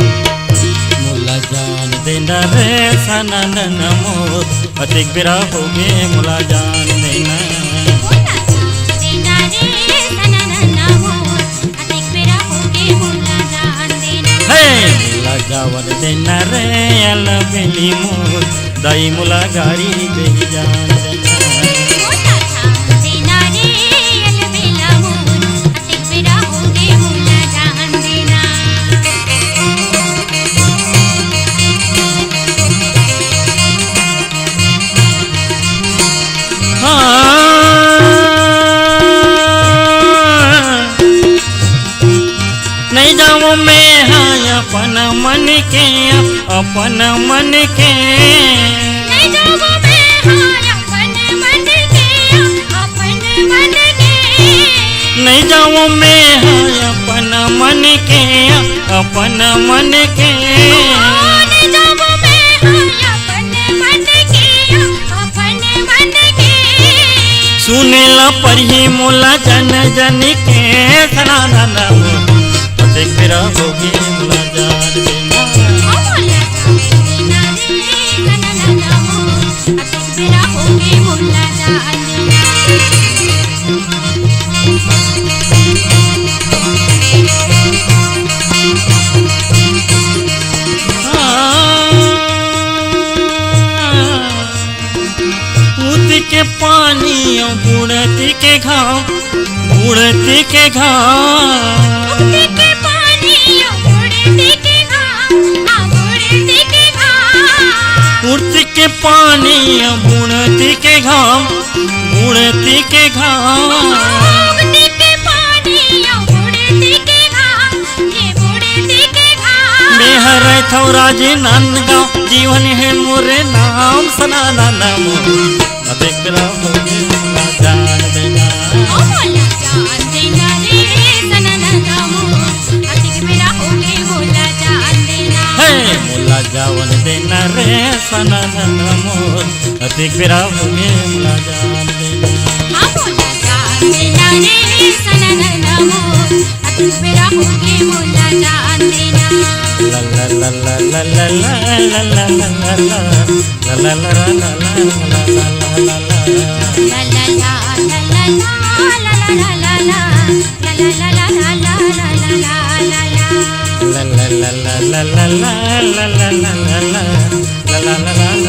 मुला जान देना रे सनन मोर अतिक बिरा होगे मुला जान देना मुला जावन देना रे अल बेली मोर दाई मुला गाड़ी दे जान देना नहीं जाऊँ मैं हाँ अपन मन के अपन मन के नहीं जाऊँ मैं हाँ अपन मन के अपन मन के नहीं जाऊँ मैं हाँ अपन मन के अपन मन के नहीं जाऊँ मैं हाँ अपन मन के अपन मन के सुने ला पढ़ी मुला जन जन के सना ना देख मेरा होगी मुला जान देना मुला जान देना रे सनन मोर अतिक बिरा होगे मुला जान देना उठ के पानी बुढ़ती के घाव बुढ़ती के घाव उड़ती के पानी बुढ़ती के घाम बुढ़ती के घाम बेहर थौराज नंदगांव जीवन है मोरे नाम सना नाम देख रहा जान देना मुला जावन देना रे सनन मोर अतिक बिरा होगे मुला जान देना मुला जान देना रे सनन मोर अतिक बिरा होगे मुला जान देना ला ला ला ला ला ला ला ला ला ला ला ला ला ला ला